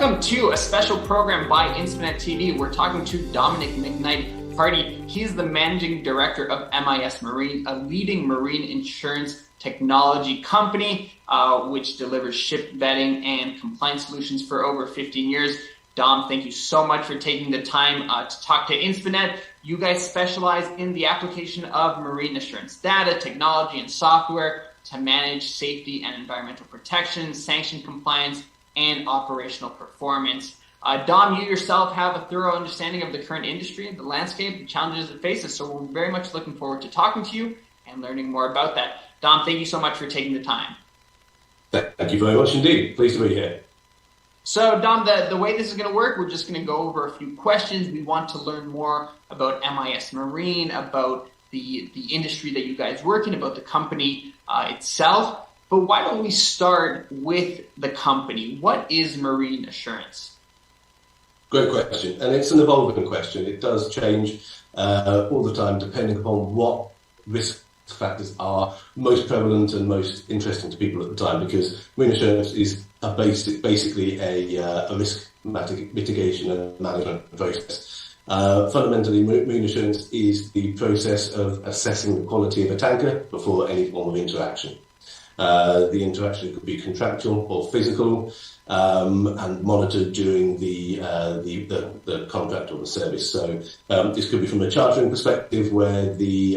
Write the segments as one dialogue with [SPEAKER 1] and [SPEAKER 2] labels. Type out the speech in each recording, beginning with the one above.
[SPEAKER 1] Welcome to a special program by Inspinet TV. We're talking to Dominic McKnight Hardy. He's the managing director of MIS Marine, a leading marine insurance technology company, which delivers ship vetting and compliance solutions for over 15 years. Dom, thank you so much for taking the time to talk to Inspinet. You guys specialize in the application of marine assurance data, technology, and software to manage safety and environmental protection, sanction compliance, and operational performance. Dom, you yourself have a thorough understanding of the current industry, the landscape, the challenges it faces, so we're very much looking forward to talking to you and learning more about that. Dom, thank you so much for taking the time.
[SPEAKER 2] Thank you very much indeed. Pleased to be here.
[SPEAKER 1] So, Dom, the way this is going to work, we're just going to go over a few questions. We want to learn more about MIS Marine, about the industry that you guys work in, about the company itself. But why don't we start with the company? What is marine assurance?
[SPEAKER 2] Great question. And it's an evolving question. It does change all the time depending upon what risk factors are most prevalent and most interesting to people at the time, because marine assurance is basically a risk mitigation and management process. Fundamentally, marine assurance is the process of assessing the quality of a tanker before any form of interaction. The interaction could be contractual or physical, and monitored during the contract or the service. So this could be from a chartering perspective, where the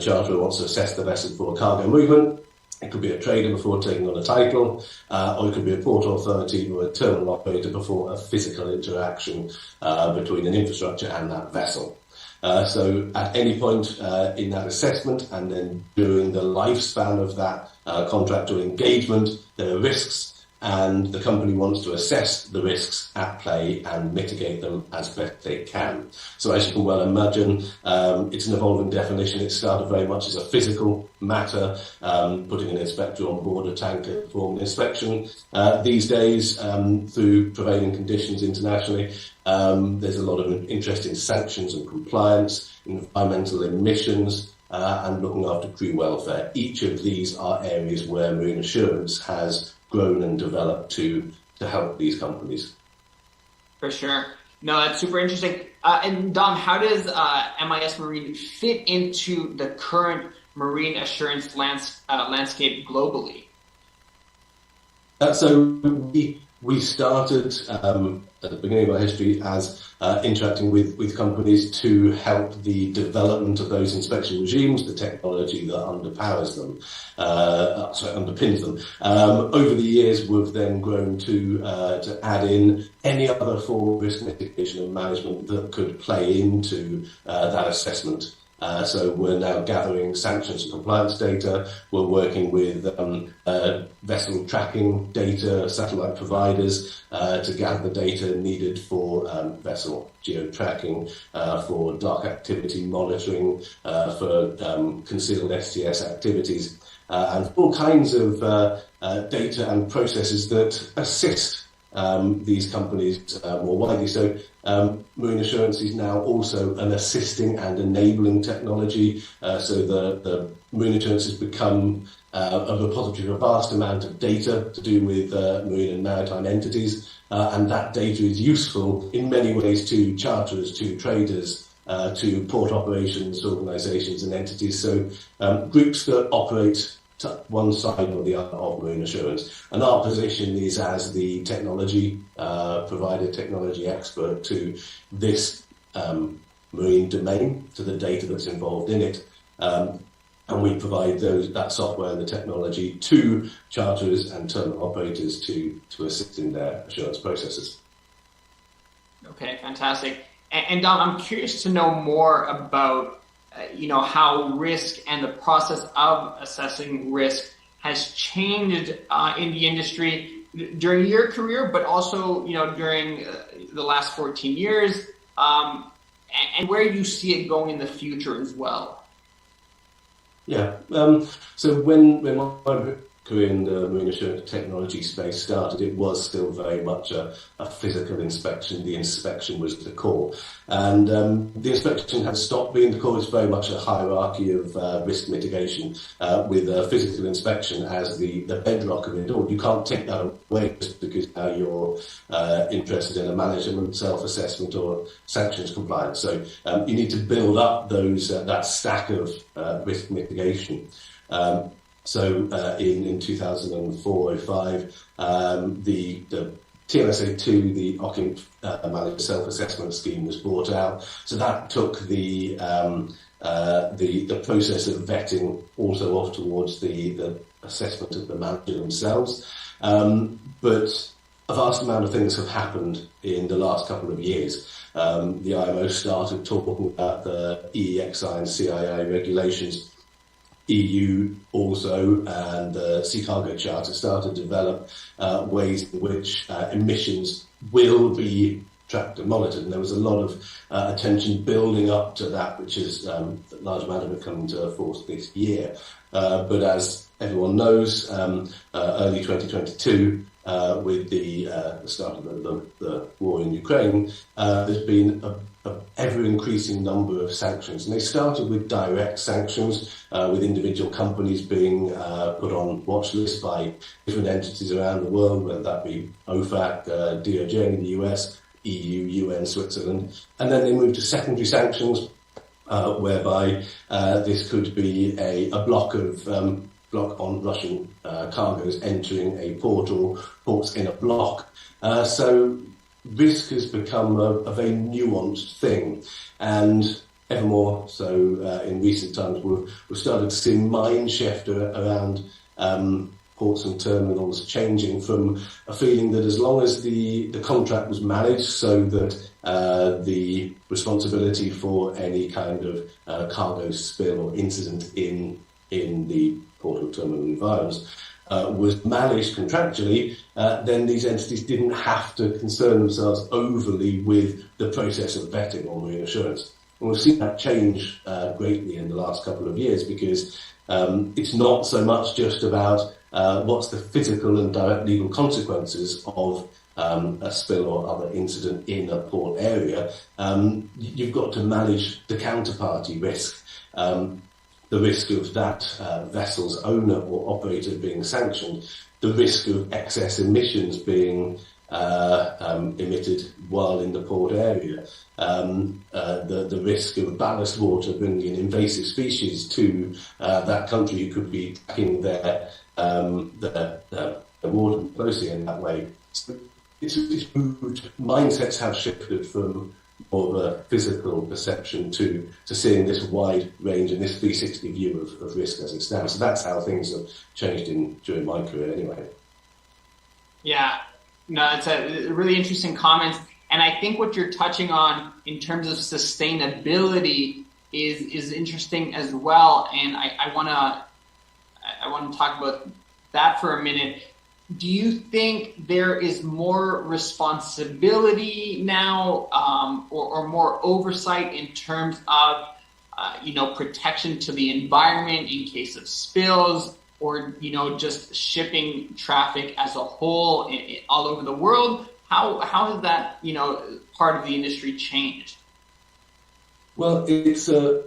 [SPEAKER 2] charterer wants to assess the vessel for cargo movement. It could be a trader before taking on a title, or it could be a port authority or a terminal operator before a physical interaction between an infrastructure and that vessel. So at any point in that assessment, and then during the lifespan of that contract or engagement, there are risks, and the company wants to assess the risks at play and mitigate them as best they can. So as you can well imagine, it's an evolving definition. It started very much as a physical matter, putting an inspector on board a tanker to perform an inspection. These days, through prevailing conditions internationally, there's a lot of interest in sanctions and compliance, environmental emissions, and looking after crew welfare. Each of these are areas where marine assurance has grown and developed to help these companies.
[SPEAKER 1] For sure. No, that's super interesting. And Dom, how does MIS Marine fit into the current marine assurance landscape globally?
[SPEAKER 2] So we started at the beginning of our history as interacting with companies to help the development of those inspection regimes, the technology that underpins them. Over the years, we've then grown to add in any other form of risk mitigation and management that could play into that assessment. So we're now gathering sanctions and compliance data. We're working with vessel tracking data, satellite providers to gather the data needed for vessel geo-tracking, for dark activity monitoring, for concealed STS activities, and all kinds of data and processes that assist these companies more widely. So marine assurance is now also an assisting and enabling technology. So the marine assurance has become a repository of a vast amount of data to do with marine and maritime entities. And that data is useful in many ways to charterers, to traders, to port operations, organisations and entities. So groups that operate to one side or the other of marine assurance. And our position is as the technology provider, technology expert to this marine domain, to the data that's involved in it. And we provide that software and the technology to charterers and terminal operators to assist in their assurance processes.
[SPEAKER 1] Okay, fantastic. And Dom, I'm curious to know more about how risk and the process of assessing risk has changed in the industry during your career, but also, during the last 14 years, and where you see it going in the future as well.
[SPEAKER 2] Yeah. So when my career in the marine assurance technology space started, it was still very much a physical inspection. The inspection was the core. And the inspection has stopped being the core. It's very much a hierarchy of risk mitigation with physical inspection as the bedrock of it all. You can't take that away just because now you're interested in a management, self-assessment or sanctions compliance. So you need to build up those that stack of risk mitigation. So in 2004-05, the TMSA2, the Occupant Managed Self-Assessment Scheme, was brought out. So that took the process of vetting also off towards the assessment of the manager themselves. But a vast amount of things have happened in the last couple of years. The IMO started talking about the EEXI and CII regulations. EU also and the Sea Cargo Charter started to develop ways in which emissions will be tracked and monitored. And there was a lot of attention building up to that, which is a large amount of it coming to force this year. But as everyone knows, early 2022, with the start of the war in Ukraine, there's been an ever-increasing number of sanctions. And they started with direct sanctions, with individual companies being put on watch lists by different entities around the world, whether that be OFAC, DOJ in the US, EU, UN, Switzerland. And then they moved to secondary sanctions, whereby this could be a block on Russian cargoes entering a port or ports in a block. So risk has become a very nuanced thing, and ever more so in recent times we've started to see mind shift around ports and terminals changing from a feeling that as long as the contract was managed so that the responsibility for any kind of cargo spill or incident in the port or terminal environments was managed contractually, then these entities didn't have to concern themselves overly with the process of vetting or marine assurance. And we've seen that change greatly in the last couple of years, because it's not so much just about what's the physical and direct legal consequences of a spill or other incident in a port area. You've got to manage the counterparty risk. The risk of that vessel's owner or operator being sanctioned, the risk of excess emissions being emitted while in the port area, the risk of ballast water bringing in invasive species to that country who could be tracking their water closely in that way. So it's moved. Mindsets have shifted from more of a physical perception to seeing this wide range and this 360 view of risk as it stands. So that's how things have changed during my career anyway.
[SPEAKER 1] Yeah, no, it's a really interesting comment. And I think what you're touching on in terms of sustainability is interesting as well. And I want to talk about that for a minute. Do you think there is more responsibility now, or more oversight in terms of, protection to the environment in case of spills, or, just shipping traffic as a whole all over the world? How has that, part of the industry changed?
[SPEAKER 2] Well, it's a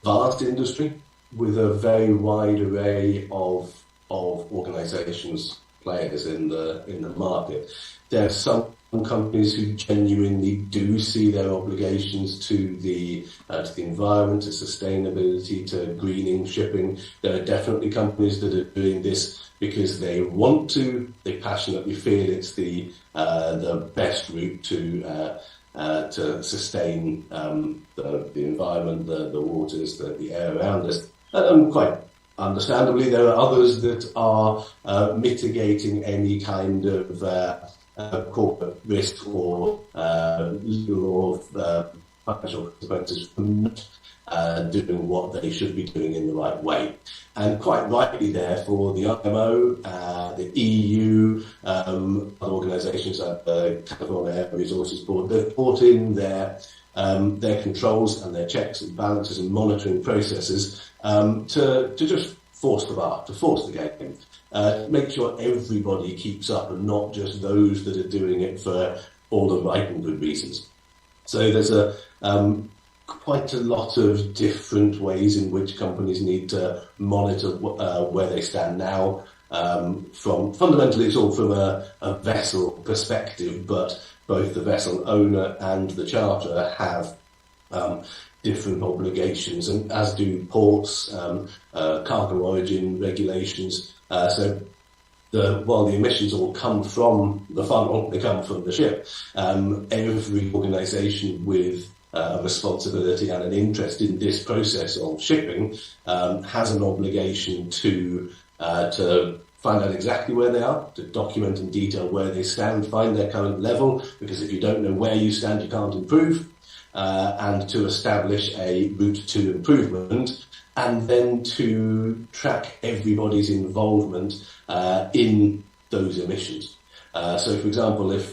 [SPEAKER 2] vast industry with a very wide array of organisations, players in the market. There are some companies who genuinely do see their obligations to the environment, to sustainability, to greening shipping. There are definitely companies that are doing this because they want to. They passionately feel it's the best route to sustain the environment, the waters, the air around us. And quite understandably, there are others that are mitigating any kind of corporate risk or legal or financial consequences from not doing what they should be doing in the right way. And quite rightly, therefore, the IMO, the EU, other organisations like the California Air Resources Board, they've brought in their controls and their checks and balances and monitoring processes to just force the bar, to force the game. make sure everybody keeps up and not just those that are doing it for all the right and good reasons. So there's quite a lot of different ways in which companies need to monitor where they stand now. Fundamentally, it's all from a vessel perspective, but both the vessel owner and the charterer have different obligations, and as do ports, cargo origin regulations. So while the emissions all come from the funnel, they come from the ship. Every organisation with a responsibility and an interest in this process of shipping has an obligation to find out exactly where they are, to document in detail where they stand, find their current level, because if you don't know where you stand, you can't improve, and to establish a route to improvement, and then to track everybody's involvement in those emissions. So, for example, if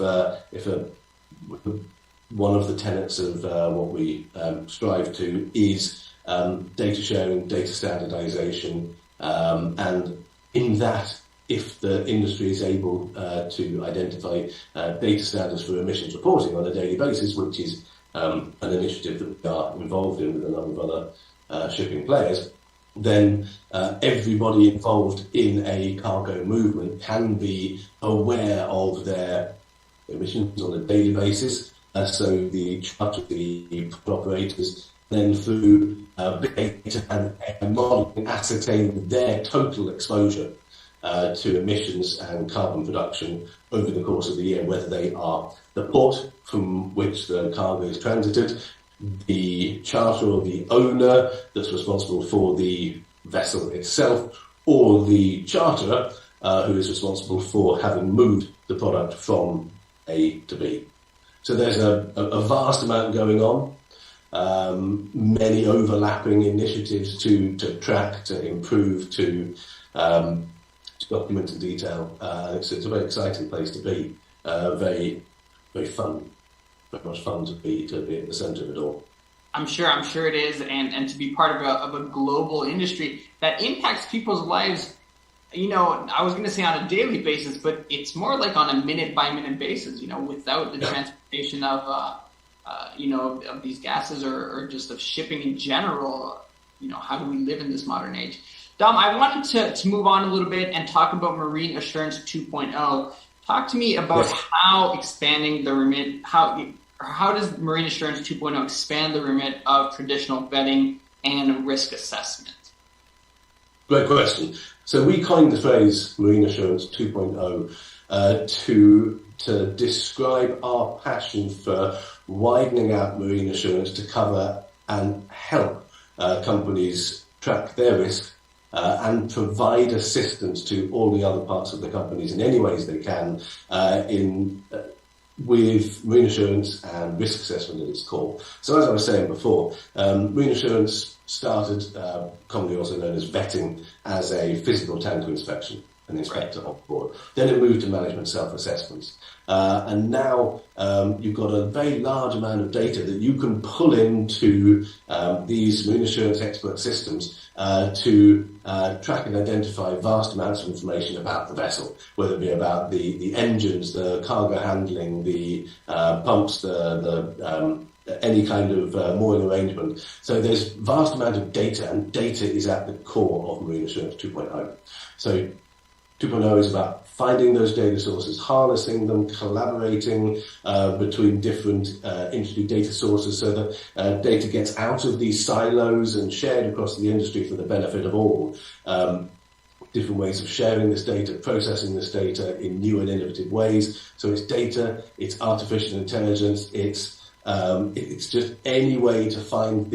[SPEAKER 2] one of the tenets of what we strive to is data sharing, data standardization, and in that, if the industry is able to identify data standards for emissions reporting on a daily basis, which is an initiative that we are involved in with a number of other shipping players, then everybody involved in a cargo movement can be aware of their emissions on a daily basis. So the charter, the operators, then through big data and modeling, ascertain their total exposure to emissions and carbon production over the course of the year, whether they are the port from which the cargo is transited, the charter or the owner that's responsible for the vessel itself, or the charterer who is responsible for having moved the product from A to B. So there's a vast amount going on, many overlapping initiatives to track, to improve, to document in detail. It's a very exciting place to be, very fun, very much fun to be at the centre of it all.
[SPEAKER 1] I'm sure it is, and to be part of a global industry that impacts people's lives. You know, I was going to say on a daily basis, but it's more like on a minute by minute basis. You know, without the transportation of of these gases or just of shipping in general, you know, how do we live in this modern age? Dom, I wanted to move on a little bit and talk about Marine Assurance 2.0. Talk to me about how expanding the remit, how does Marine Assurance 2.0 expand the remit of traditional vetting and risk assessment?
[SPEAKER 2] Great question. So we coined the phrase Marine Assurance 2.0 to describe our passion for widening out marine assurance to cover and help companies track their risk and provide assistance to all the other parts of the companies in any ways they can with marine assurance and risk assessment at its core. So as I was saying before, marine assurance started, commonly also known as vetting, as a physical tanker inspection, an inspector on board. Then it moved to management self-assessments. And now you've got a very large amount of data that you can pull into these marine assurance expert systems to track and identify vast amounts of information about the vessel, whether it be about the engines, the cargo handling, the pumps, any kind of mooring arrangement. So there's vast amount of data, and data is at the core of Marine Assurance 2.0. So 2.0 is about finding those data sources, harnessing them, collaborating between different industry data sources so that data gets out of these silos and shared across the industry for the benefit of all. Different ways of sharing this data, processing this data in new and innovative ways. So it's data, it's artificial intelligence, it's just any way to find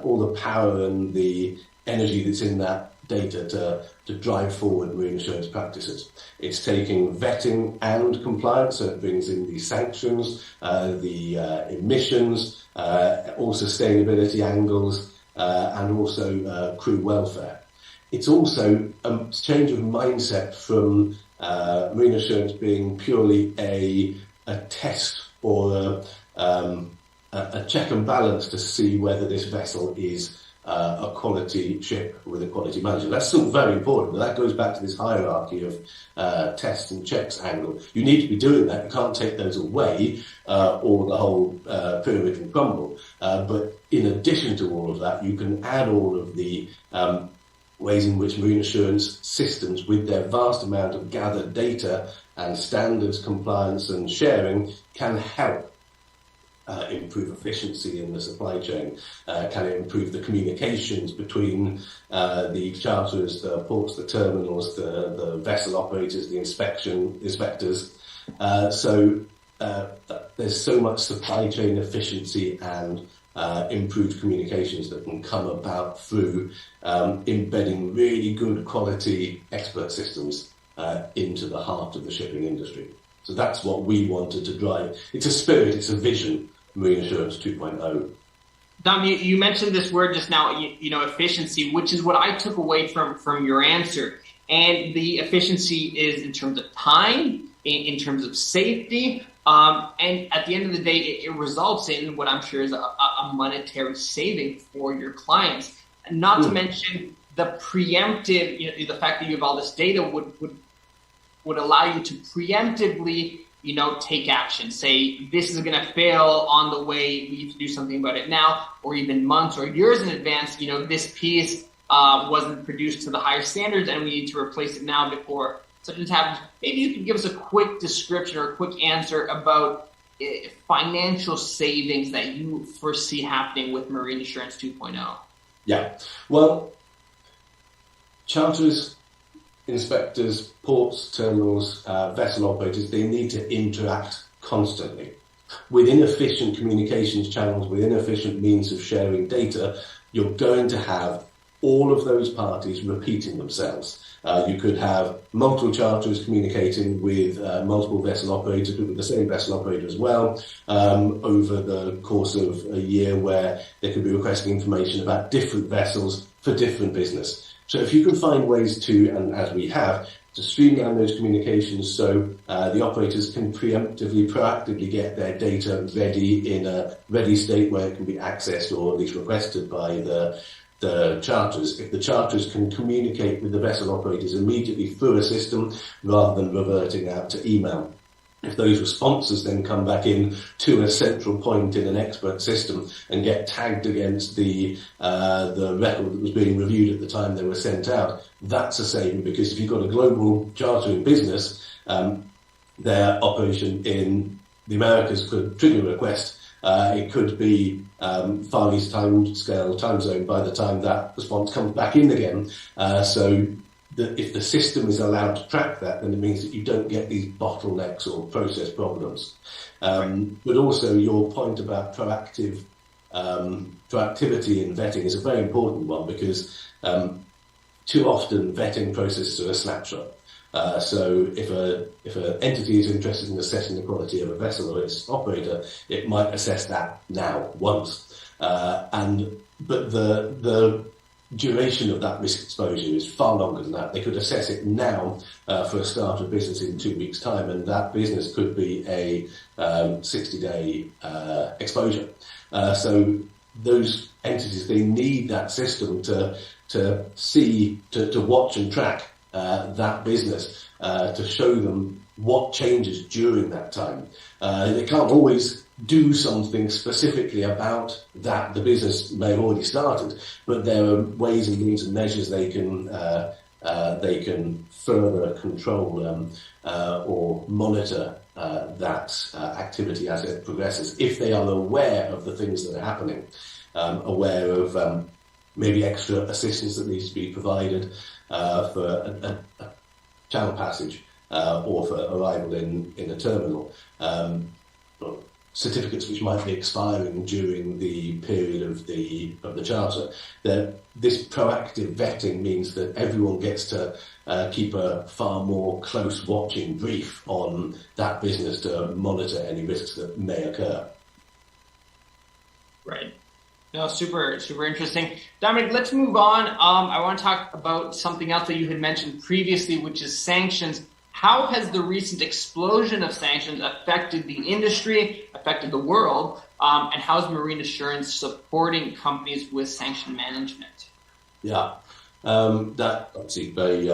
[SPEAKER 2] all the power and the energy that's in that data to drive forward marine assurance practices. It's taking vetting and compliance, so it brings in the sanctions, the emissions, all sustainability angles, and also crew welfare. It's also a change of mindset from marine assurance being purely a test or a check and balance to see whether this vessel is a quality ship with a quality manager. That's still very important. That goes back to this hierarchy of tests and checks angle. You need to be doing that. You can't take those away or the whole pyramid will crumble. But in addition to all of that, you can add all of the ways in which marine assurance systems, with their vast amount of gathered data and standards, compliance and sharing, can help improve efficiency in the supply chain, can improve the communications between the charterers, the ports, the terminals, the vessel operators, the inspectors. So there's so much supply chain efficiency and improved communications that can come about through embedding really good quality expert systems into the heart of the shipping industry. So that's what we wanted to drive. It's a spirit, it's a vision, Marine Assurance 2.0.
[SPEAKER 1] Dom, you mentioned this word just now, efficiency, which is what I took away from your answer. And the efficiency is in terms of time, in terms of safety, and at the end of the day, it results in what I'm sure is a monetary saving for your clients. And not to mention the preemptive, the fact that you have all this data would allow you to preemptively, take action. Say, this is going to fail on the way, we need to do something about it now, or even months or years in advance. This piece wasn't produced to the higher standards and we need to replace it now before such as happens. Maybe you could give us a quick description or a quick answer about financial savings that you foresee happening with Marine Assurance 2.0.
[SPEAKER 2] Yeah. Well, charterers, inspectors, ports, terminals, vessel operators, they need to interact constantly. With inefficient communications channels, with inefficient means of sharing data, you're going to have all of those parties repeating themselves. You could have multiple charterers communicating with multiple vessel operators, but with the same vessel operator as well, over the course of a year, where they could be requesting information about different vessels for different business. So if you can find ways to, and as we have, to streamline those communications so the operators can proactively get their data ready in a ready state where it can be accessed or at least requested by the charters. If the charters can communicate with the vessel operators immediately through a system rather than reverting out to email. If those responses then come back in to a central point in an expert system and get tagged against the record that was being reviewed at the time they were sent out, that's a saving, because if you've got a global chartering business, their operation in the Americas could trigger a request. It could be Far East time zone by the time that response comes back in again. So if the system is allowed to track that, then it means that you don't get these bottlenecks or process problems. But also your point about proactivity in vetting is a very important one, because too often vetting processes are a snapshot. So if an entity is interested in assessing the quality of a vessel or its operator, it might assess that now once. But the duration of that risk exposure is far longer than that. They could assess it now for a start of business in 2 weeks' time, and that business could be a 60-day exposure. So those entities, they need that system to see, to watch and track that business, to show them what changes during that time. They can't always do something specifically about that. The business may have already started, but there are ways and means and measures they can further control or monitor that activity as it progresses, if they are aware of the things that are happening, aware of maybe extra assistance that needs to be provided for a channel passage or for arrival in a terminal, certificates which might be expiring during the period of the charter. This proactive vetting means that everyone gets to keep a far more close watching brief on that business to monitor any risks that may occur.
[SPEAKER 1] Right. No, super interesting. Dominic, let's move on. I want to talk about something else that you had mentioned previously, which is sanctions. how has the recent explosion of sanctions affected the industry, affected the world, and how is marine assurance supporting companies with sanction management?
[SPEAKER 2] Yeah, that obviously very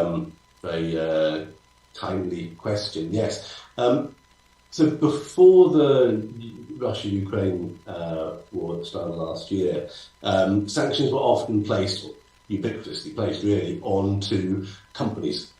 [SPEAKER 2] timely question. Yes. So before the Russia-Ukraine war at the start of last year, sanctions were often placed, or ubiquitously placed really, onto companies,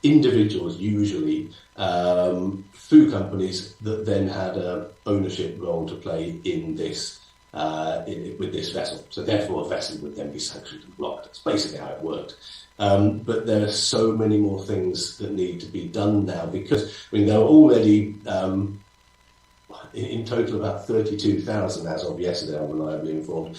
[SPEAKER 2] individuals usually, through companies that then had an ownership role to play in this, with this vessel. So therefore a vessel would then be sanctioned and blocked. That's basically how it worked. But there are so many more things that need to be done now, because there are already in total about 32,000 as of yesterday, I'm reliably informed,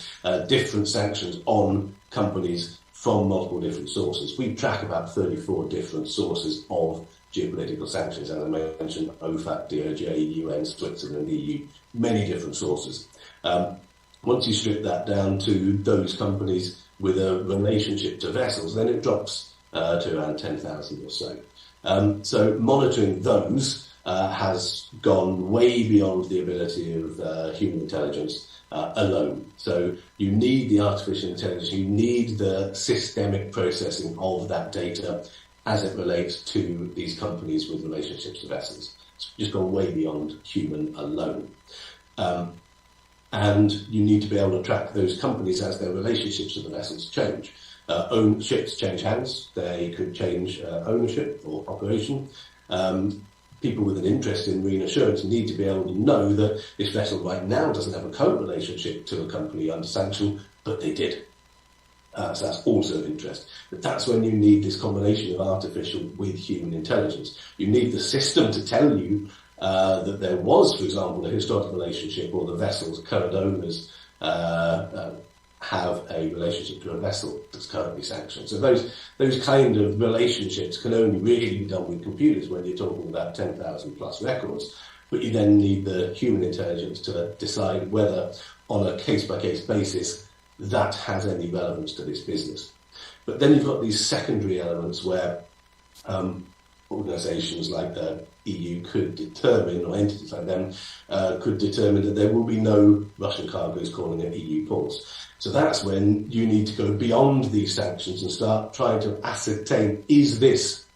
[SPEAKER 2] different sanctions on companies from multiple different sources. We track about 34 different sources of geopolitical sanctions, as I mentioned, OFAC, DOJ, UN, Switzerland, EU, many different sources. Once you strip that down to those companies with a relationship to vessels, then it drops to around 10,000 or so. So monitoring those has gone way beyond the ability of human intelligence alone. So you need the artificial intelligence, you need the systemic processing of that data as it relates to these companies with relationships to vessels. It's just gone way beyond human alone. And you need to be able to track those companies as their relationships to the vessels change. Ships change hands, they could change ownership or operation. People with an interest in marine assurance need to be able to know that this vessel right now doesn't have a current relationship to a company under sanction, but they did. So that's also of interest. But that's when you need this combination of artificial with human intelligence. You need the system to tell you that there was, for example, a historic relationship, or the vessel's current owners have a relationship to a vessel that's currently sanctioned. So those kind of relationships can only really be done with computers when you're talking about 10,000 plus records. But you then need the human intelligence to decide whether, on a case-by-case basis, that has any relevance to this business. But then you've got these secondary elements where organisations like the EU could determine, or entities like them could determine that there will be no Russian cargoes calling at EU ports. So that's when you need to go beyond these sanctions and start trying to ascertain, is this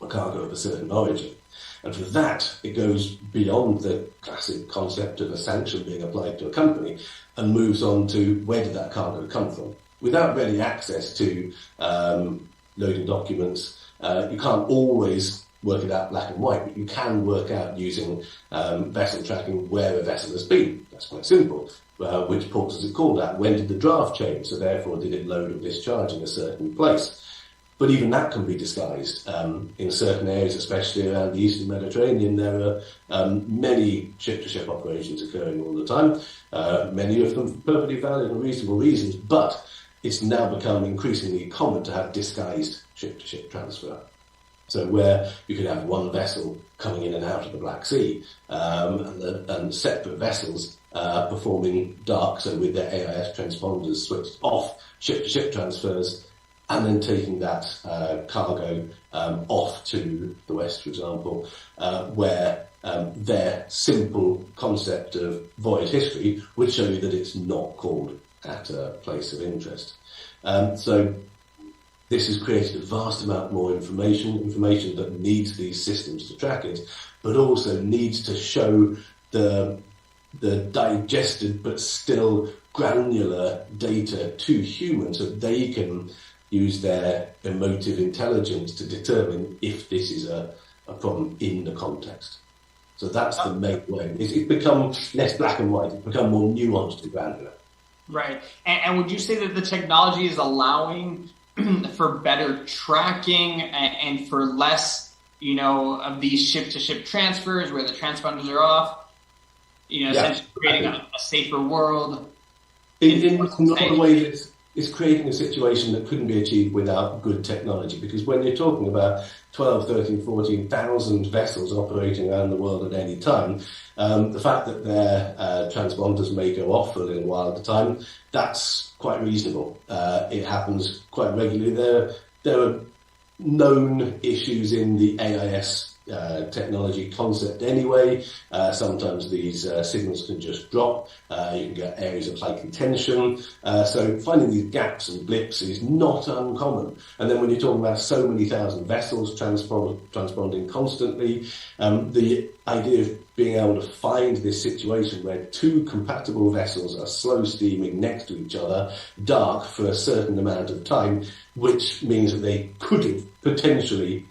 [SPEAKER 2] a cargo of a certain origin? And for that, it goes beyond the classic concept of a sanction being applied to a company and moves on to, where did that cargo come from? Without ready access to loading documents, you can't always work it out black and white, but you can work out using vessel tracking where a vessel has been. That's quite simple. Which ports is it called at? When did the draft change? So therefore, did it load or discharge in a certain place? But even that can be disguised. In certain areas, especially around the Eastern Mediterranean, there are many ship-to-ship operations occurring all the time, many of them for perfectly valid and reasonable reasons, but it's now become increasingly common to have disguised ship-to-ship transfer. So where you could have one vessel coming in and out of the Black Sea, and separate vessels performing dark, so with their AIS transponders switched off, ship-to-ship transfers, and then taking that cargo off to the West, for example, where their simple concept of voyage history would show you that it's not called at a place of interest. So this has created a vast amount more information that needs these systems to track it, but also needs to show the digested but still granular data to humans so they can use their emotive intelligence to determine if this is a problem in the context. So that's the main way. It's become less black and white. It's become more nuanced and granular.
[SPEAKER 1] Right. And would you say that the technology is allowing for better tracking and for less, of these ship-to-ship transfers where the transponders are off, essentially creating a safer world?
[SPEAKER 2] In a lot of ways, it's creating a situation that couldn't be achieved without good technology, because when you're talking about 12, 13, 14,000 vessels operating around the world at any time, the fact that their transponders may go off for a little while at a time, that's quite reasonable. It happens quite regularly. There are known issues in the AIS technology concept anyway. Sometimes these signals can just drop. You can get areas of high contention. So finding these gaps and blips is not uncommon. And then when you're talking about so many thousand vessels transponding constantly, the idea of being able to find this situation where two compatible vessels are slow steaming next to each other, dark for a certain amount of time, which means that they could have potentially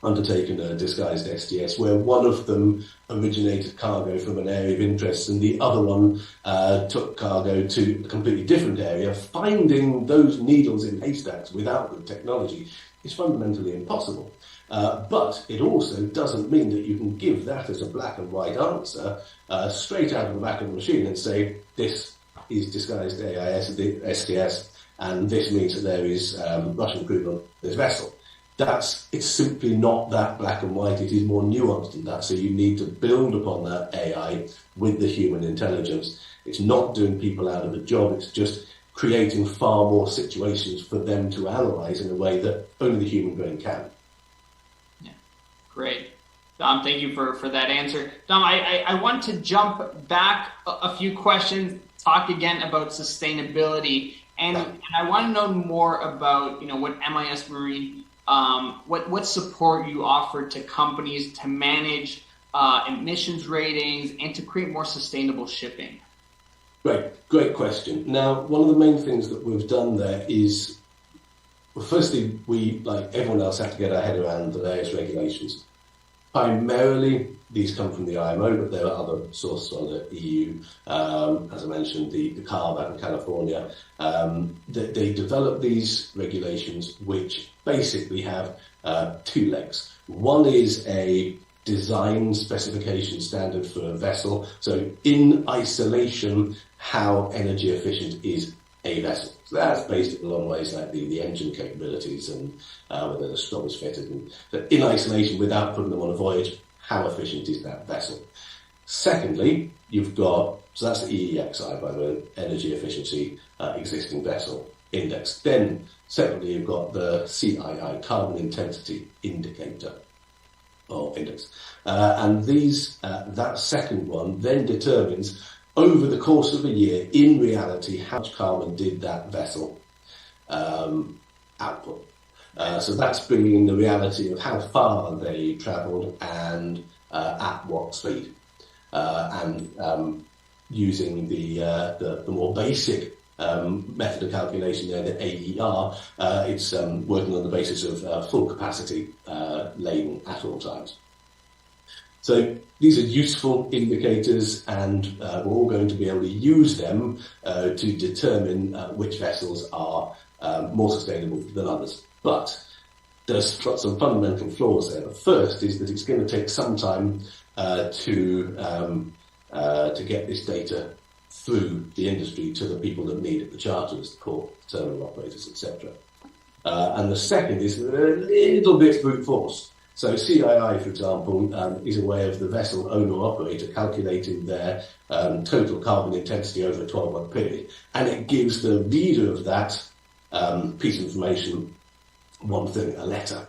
[SPEAKER 2] undertaken a disguised STS, where one of them originated cargo from an area of interest and the other one took cargo to a completely different area. Finding those needles in haystacks without the technology is fundamentally impossible. But it also doesn't mean that you can give that as a black and white answer straight out of the back of the machine and say, this is disguised AIS, STS, and this means that there is Russian crude on this vessel. It's simply not that black and white. It is more nuanced than that. So you need to build upon that AI with the human intelligence. It's not doing people out of a job. It's just creating far more situations for them to analyze in a way that only the human brain can.
[SPEAKER 1] Yeah, great. Dom, thank you for that answer. Dom, I want to jump back a few questions, talk again about sustainability. And I want to know more about, what MIS Marine, what support you offer to companies to manage emissions ratings and to create more sustainable shipping.
[SPEAKER 2] Great question. Now, one of the main things that we've done there is, well, firstly, we, like everyone else, have to get our head around the various regulations. Primarily, these come from the IMO, but there are other sources on the EU. As I mentioned, the CARB out in California. They develop these regulations which basically have two legs. One is a design specification standard for a vessel. So in isolation, how energy efficient is a vessel. So that's based in a long ways like the engine capabilities and whether the scroll is fitted. And but in isolation, without putting them on a voyage, how efficient is that vessel? Secondly, you've got, so that's the EEXI, by the way, Energy Efficiency Existing Vessel Index. Then, secondly, you've got the CII, Carbon Intensity Indicator, or Index. And these, that second one then determines over the course of a year, in reality, how much carbon did that vessel output. So that's bringing the reality of how far they travelled and at what speed. And using the more basic method of calculation there, the AER, it's working on the basis of full capacity laden at all times. So these are useful indicators, and we're all going to be able to use them to determine which vessels are more sustainable than others. But there's got some fundamental flaws there. The first is that it's going to take some time to get this data through the industry to the people that need it, the charterers, the port, terminal operators, etc. And the second is a little bit brute force. So CII, for example, is a way of the vessel owner or operator calculating their total carbon intensity over a 12-month period. And it gives the reader of that piece of information one thing, a letter.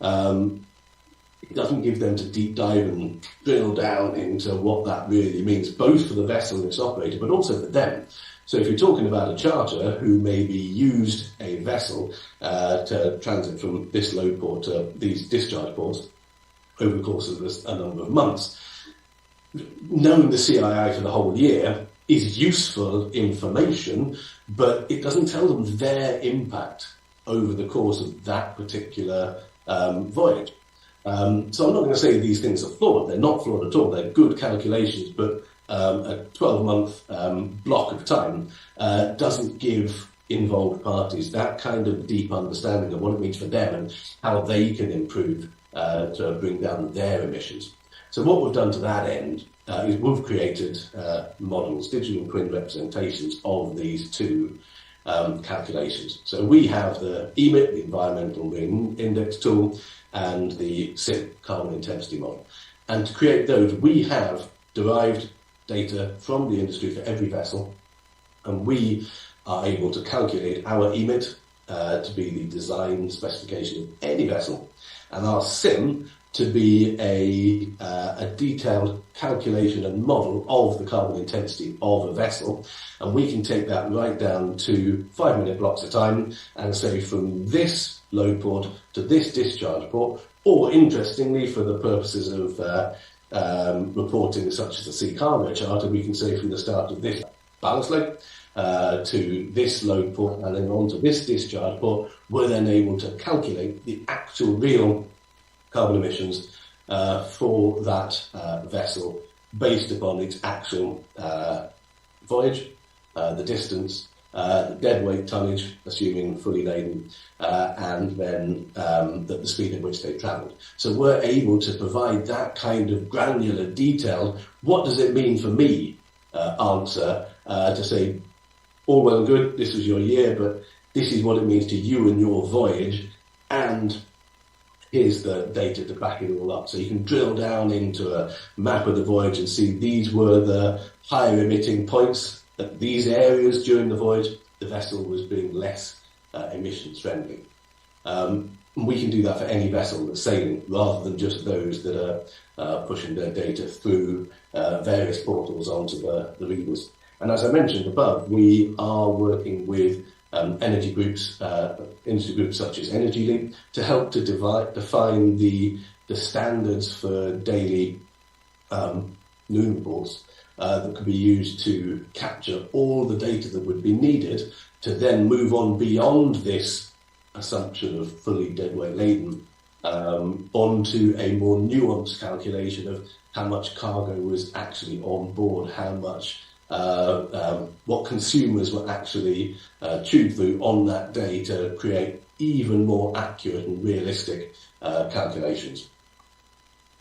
[SPEAKER 2] It doesn't give them to deep dive and drill down into what that really means, both for the vessel and its operator, but also for them. So if you're talking about a charterer who maybe used a vessel to transit from this load port to these discharge ports over the course of a number of months, knowing the CII for the whole year is useful information, but it doesn't tell them their impact over the course of that particular voyage. So I'm not going to say these things are flawed. They're not flawed at all. They're good calculations, but a 12-month block of time doesn't give involved parties that kind of deep understanding of what it means for them and how they can improve to bring down their emissions. So what we've done to that end is we've created models, digital twin representations of these two calculations. So we have the EMIT, the Environmental Marine Index tool, and the CIP, Carbon Intensity Model. And to create those, we have derived data from the industry for every vessel, and we are able to calculate our EMIT to be the design specification of any vessel, and our sim to be a detailed calculation and model of the carbon intensity of a vessel. And we can take that right down to 5-minute blocks of time and say from this load port to this discharge port, or interestingly, for the purposes of reporting such as the sea cargo charter, we can say from the start of this ballast load to this load port and then on to this discharge port, we're then able to calculate the actual real carbon emissions for that vessel based upon its actual voyage, the distance, the deadweight tonnage, assuming fully laden, and then the speed at which they travelled. So we're able to provide that kind of granular detail. What does it mean for me? Answer to say, all well and good, this was your year, but this is what it means to you and your voyage, and here's the data to back it all up. So you can drill down into a map of the voyage and see these were the higher emitting points at these areas during the voyage. The vessel was being less emissions friendly. We can do that for any vessel that's sailing, rather than just those that are pushing their data through various portals onto the readers. And as I mentioned above, we are working with energy groups, industry groups such as Energy Link, to help to define the standards for daily noon reports that could be used to capture all the data that would be needed to then move on beyond this assumption of fully deadweight laden onto a more nuanced calculation of how much cargo was actually on board, how much what consumers were actually chewed through on that day to create even more accurate and realistic calculations.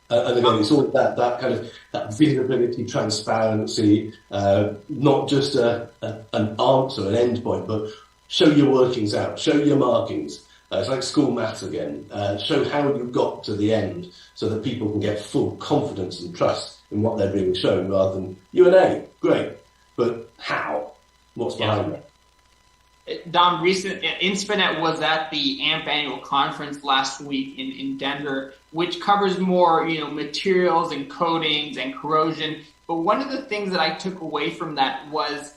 [SPEAKER 2] And again, it's all that kind of that visibility, transparency, not just an answer, an endpoint, but show your workings out, show your markings. It's like school maths again. Show how you got to the end so that people can get full confidence and trust in what they're being shown, rather than you and A, great, but how? What's behind that?
[SPEAKER 1] Dom, Inspinet was at the AMP annual conference last week in Denver, which covers more, materials and coatings and corrosion. But one of the things that I took away from that was,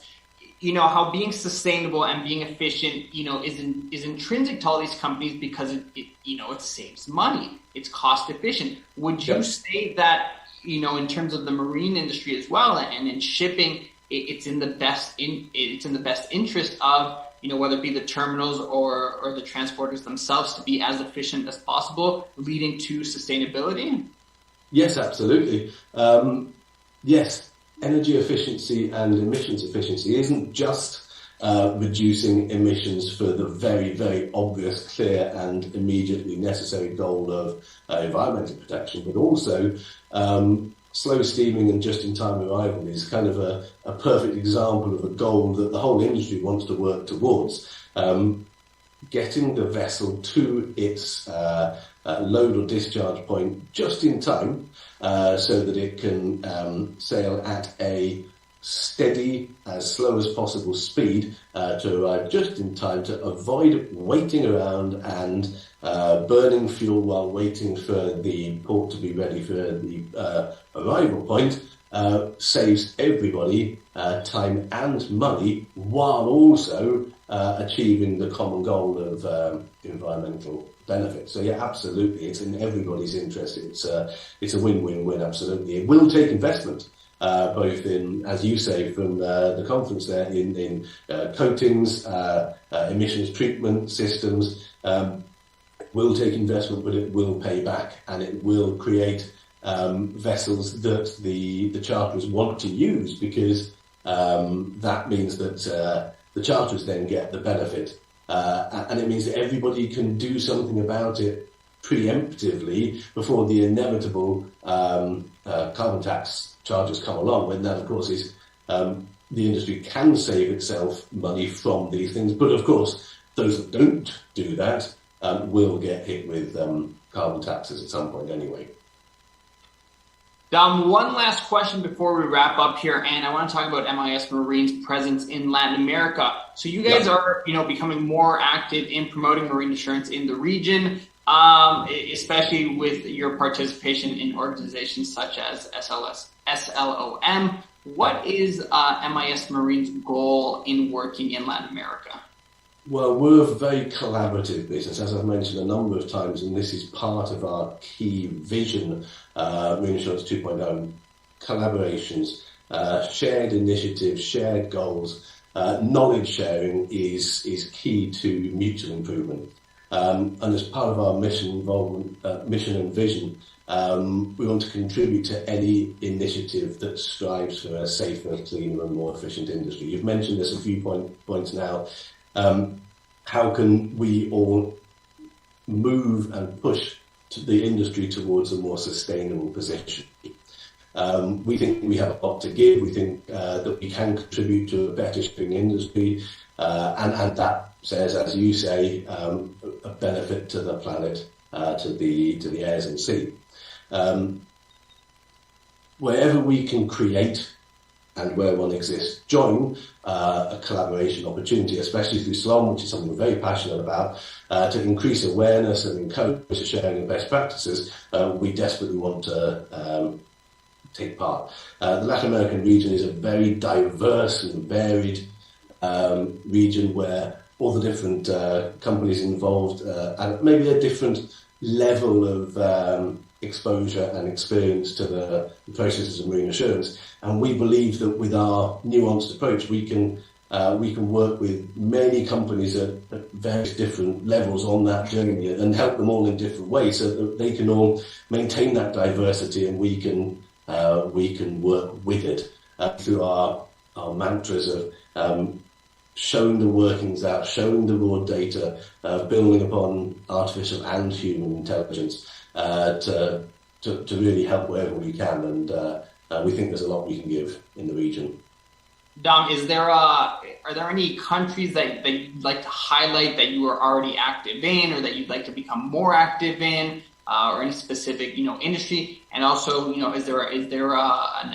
[SPEAKER 1] how being sustainable and being efficient, is intrinsic to all these companies because it saves money. It's cost efficient. Would you say that, in terms of the marine industry as well and in shipping, it's in the best interest of, whether it be the terminals or the transporters themselves, to be as efficient as possible, leading to sustainability?
[SPEAKER 2] Yes, absolutely. Yes, energy efficiency and emissions efficiency isn't just reducing emissions for the very, very obvious, clear and immediately necessary goal of environmental protection, but also slow steaming and just-in-time arrival is kind of a perfect example of a goal that the whole industry wants to work towards. Getting the vessel to its load or discharge point just in time so that it can sail at a steady, as slow as possible speed to arrive just in time to avoid waiting around and burning fuel while waiting for the port to be ready for the arrival point, saves everybody time and money, while also achieving the common goal of environmental benefit. So yeah, absolutely, it's in everybody's interest. It's a win-win-win. Absolutely, it will take investment. Both in, as you say, from the conference there, in coatings, emissions treatment systems. It will take investment, but it will pay back, and it will create vessels that the charterers want to use, because that means that the charterers then get the benefit, and it means that everybody can do something about it preemptively before the inevitable carbon tax charges come along, when that, of course, is the industry can save itself money from these things. But, of course, those that don't do that will get hit with carbon taxes at some point anyway.
[SPEAKER 1] Dom, one last question before we wrap up here, and I want to talk about MIS Marine's presence in Latin America. So you guys are, becoming more active in promoting marine insurance in the region, especially with your participation in organizations such as SLOM. What is MIS Marine's goal in working in Latin America?
[SPEAKER 2] Well, we're a very collaborative business, as I've mentioned a number of times, and this is part of our key vision, Marine Insurance 2.0, collaborations, shared initiatives, shared goals, knowledge sharing is key to mutual improvement. And as part of our mission and vision, we want to contribute to any initiative that strives for a safer, cleaner and more efficient industry. You've mentioned this a few points now. How can we all move and push the industry towards a more sustainable position? We think we have a lot to give. We think that we can contribute to a better shipping industry, and that says, as you say, a benefit to the planet, to the airs and sea. Wherever we can create and where one exists, join a collaboration opportunity, especially through SLOM, which is something we're very passionate about, to increase awareness and encourage the sharing of best practices. We desperately want to take part. The Latin American region is a very diverse and varied region where all the different companies involved and maybe a different level of exposure and experience to the processes of marine assurance. And we believe that with our nuanced approach, we can work with many companies at various different levels on that journey and help them all in different ways so that they can all maintain that diversity, and we can work with it through our mantras of showing the workings out, showing the raw data, building upon artificial and human intelligence to really help wherever we can. And we think there's a lot we can give in the region.
[SPEAKER 1] Dom, are there any countries that you'd like to highlight that you are already active in, or that you'd like to become more active in, or any specific industry? And also, is there an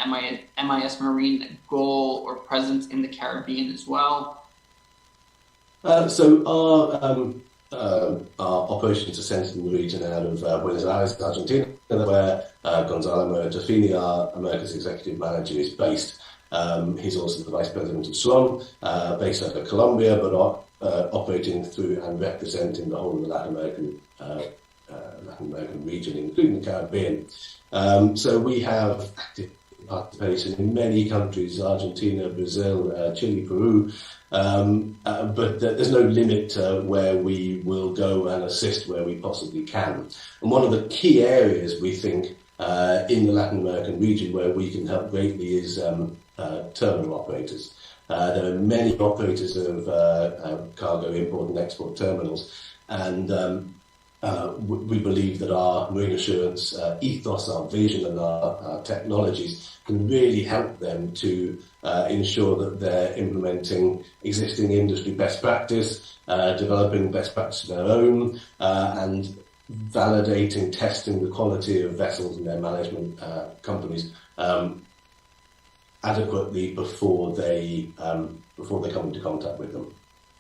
[SPEAKER 1] MIS Marine goal or presence in the Caribbean as well?
[SPEAKER 2] So our operations are centered in the region out of Buenos Aires, Argentina, where Gonzalo Moratafini, our America's executive manager, is based. He's also the vice president of SLOM, based out of Colombia, but operating through and representing the whole of the Latin American region, including the Caribbean. So we have active participation in many countries: Argentina, Brazil, Chile, Peru. But there's no limit to where we will go and assist where we possibly can. And one of the key areas we think in the Latin American region where we can help greatly is terminal operators. There are many operators of cargo import and export terminals, and we believe that our marine assurance ethos, our vision and our technologies can really help them to ensure that they're implementing existing industry best practice, developing best practice of their own, and validating, testing the quality of vessels and their management companies adequately before they come into contact with them.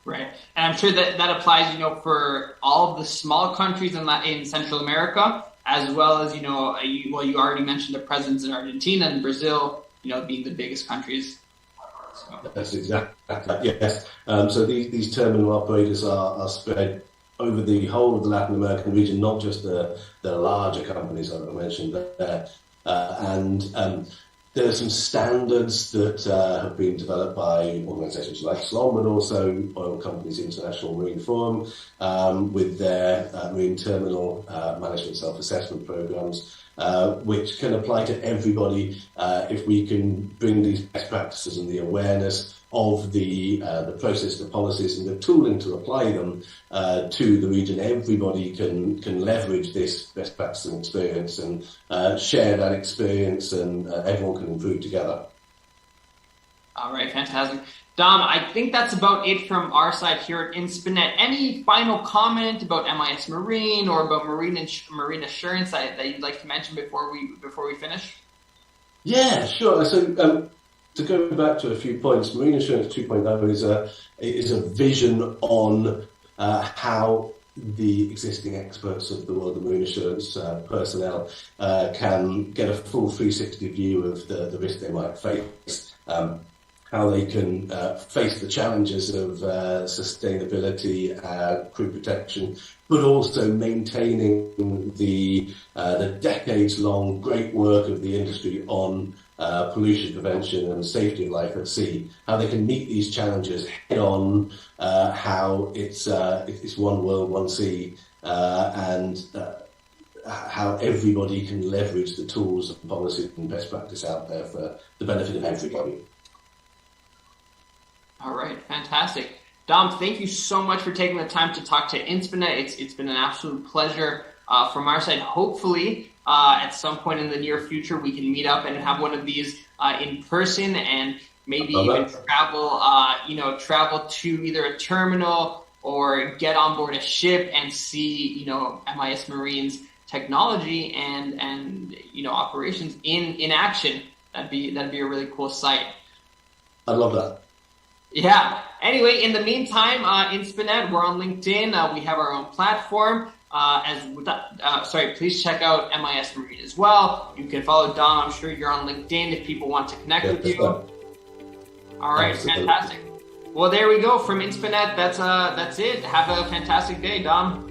[SPEAKER 1] Right, and I'm sure that applies, for all of the small countries in Central America, as well as you already mentioned the presence in Argentina and Brazil, being the biggest countries. So.
[SPEAKER 2] That's exactly yes. So these terminal operators are spread over the whole of the Latin American region, not just the larger companies that I mentioned there, and there are some standards that have been developed by organisations like SLOM, but also Oil Companies International Marine Forum, with their marine terminal management self-assessment programs, which can apply to everybody if we can bring these best practices and the awareness of the process, the policies, and the tooling to apply them to the region. Everybody can leverage this best practice and experience and share that experience, and everyone can improve together.
[SPEAKER 1] All right, fantastic. Dom, I think that's about it from our side here at Inspinet. Any final comment about MIS Marine or about marine assurance that you'd like to mention before we finish?
[SPEAKER 2] Yeah, sure. So to go back to a few points, Marine Insurance 2.0 is a vision on how the existing experts of the world of marine insurance personnel can get a full 360 view of the risk they might face, how they can face the challenges of sustainability, crew protection, but also maintaining the decades-long great work of the industry on pollution prevention and safety of life at sea, how they can meet these challenges head on, how it's one world, one sea, and how everybody can leverage the tools and policy and best practice out there for the benefit of everybody.
[SPEAKER 1] All right, fantastic. Dom, thank you so much for taking the time to talk to Inspinet. It's been an absolute pleasure from our side. Hopefully, at some point in the near future, we can meet up and have one of these in person, and maybe even travel to either a terminal or get on board a ship and see, MIS Marine's technology and operations in action. That'd be a really cool sight.
[SPEAKER 2] I love that.
[SPEAKER 1] Yeah. Anyway, in the meantime, Inspinet, we're on LinkedIn. We have our own platform. Please check out MIS Marine as well. You can follow Dom. I'm sure you're on LinkedIn if people want to connect with you. All right, absolutely. Fantastic. Well, there we go. From Inspinet, that's it. Have a fantastic day, Dom.